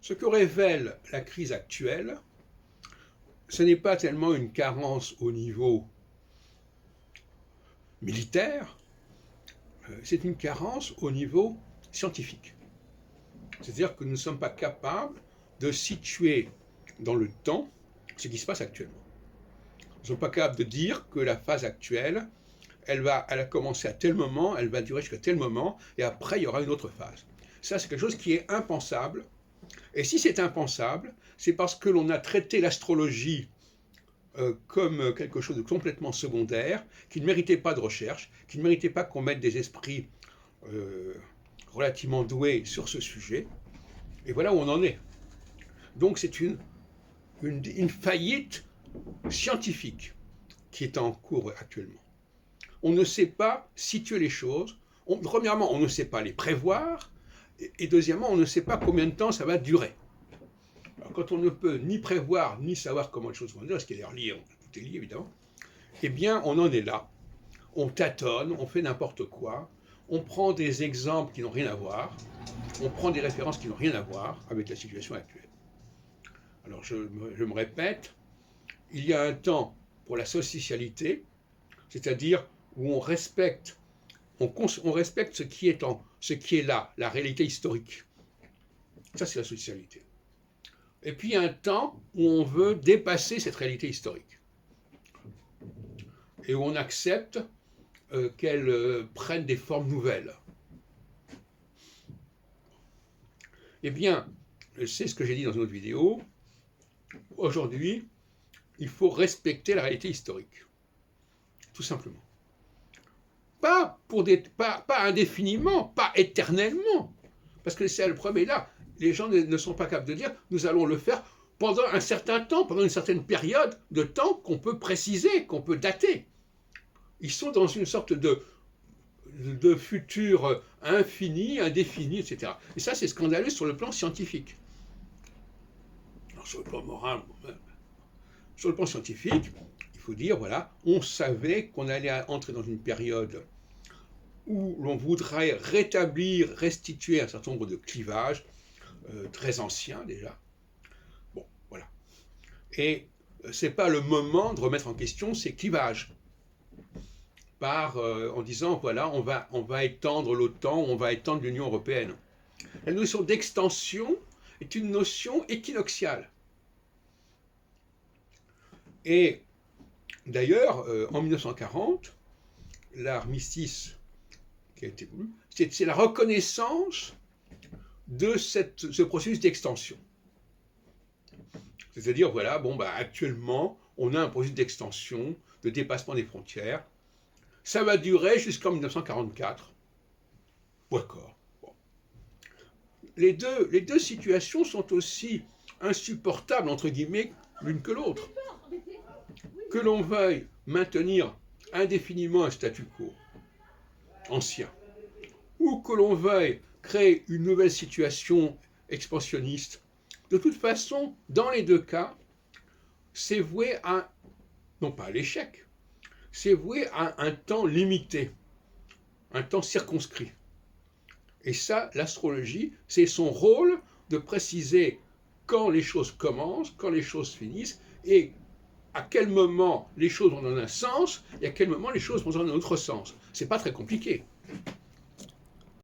Ce que révèle la crise actuelle, ce n'est pas tellement une carence au niveau militaire, c'est une carence au niveau scientifique. C'est-à-dire que nous ne sommes pas capables de situer dans le temps ce qui se passe actuellement. Nous ne sommes pas capables de dire que la phase actuelle, elle a commencé à tel moment, elle va durer jusqu'à tel moment, et après il y aura une autre phase. Ça, c'est quelque chose qui est impensable. Et si c'est impensable, c'est parce que l'on a traité l'astrologie comme quelque chose de complètement secondaire, qui ne méritait pas de recherche, qui ne méritait pas qu'on mette des esprits relativement doués sur ce sujet. Et voilà où on en est. Donc c'est une faillite scientifique qui est en cours actuellement. On ne sait pas situer les choses. Premièrement, on ne sait pas les prévoir. Et deuxièmement, on ne sait pas combien de temps ça va durer. Alors, quand on ne peut ni prévoir, ni savoir comment les choses vont durer, ce qui est d'ailleurs lié, tout est lié évidemment, eh bien, on en est là. On tâtonne, on fait n'importe quoi, on prend des exemples qui n'ont rien à voir, on prend des références qui n'ont rien à voir avec la situation actuelle. Alors, je me répète, il y a un temps pour la socialité, c'est-à-dire où on respecte ce qui est là, la réalité historique. Ça, c'est la socialité. Et puis, il y a un temps où on veut dépasser cette réalité historique. Et où on accepte qu'elle prenne des formes nouvelles. Eh bien, c'est ce que j'ai dit dans une autre vidéo. Aujourd'hui, il faut respecter la réalité historique. Tout simplement. Pas indéfiniment, pas éternellement. Parce que c'est le problème là. Les gens ne sont pas capables de dire nous allons le faire pendant un certain temps, pendant une certaine période de temps qu'on peut préciser, qu'on peut dater. Ils sont dans une sorte de futur infini, indéfini, etc. Et ça, c'est scandaleux sur le plan scientifique. Alors, sur le plan moral, sur le plan scientifique, il faut dire, voilà, on savait qu'on allait entrer dans une période où l'on voudrait restituer un certain nombre de clivages, très anciens déjà. Bon, voilà. Et ce n'est pas le moment de remettre en question ces clivages. En disant, voilà, on va étendre l'OTAN, on va étendre l'Union européenne. La notion d'extension est une notion équinoxiale. Et d'ailleurs, en 1940, l'armistice qui a été voulu, c'est la reconnaissance de ce processus d'extension. C'est-à-dire, voilà, actuellement, on a un processus d'extension, de dépassement des frontières. Ça va durer jusqu'en 1944. D'accord. Bon. Les deux situations sont aussi insupportables, entre guillemets, l'une que l'autre. Que l'on veuille maintenir indéfiniment un statu quo ancien, ou que l'on veuille créer une nouvelle situation expansionniste, de toute façon, dans les deux cas, c'est voué à, non pas à l'échec, c'est voué à un temps limité, un temps circonscrit. Et ça, l'astrologie, c'est son rôle de préciser quand les choses commencent, quand les choses finissent, et à quel moment les choses vont dans un sens, et à quel moment les choses vont dans un autre sens. C'est pas très compliqué.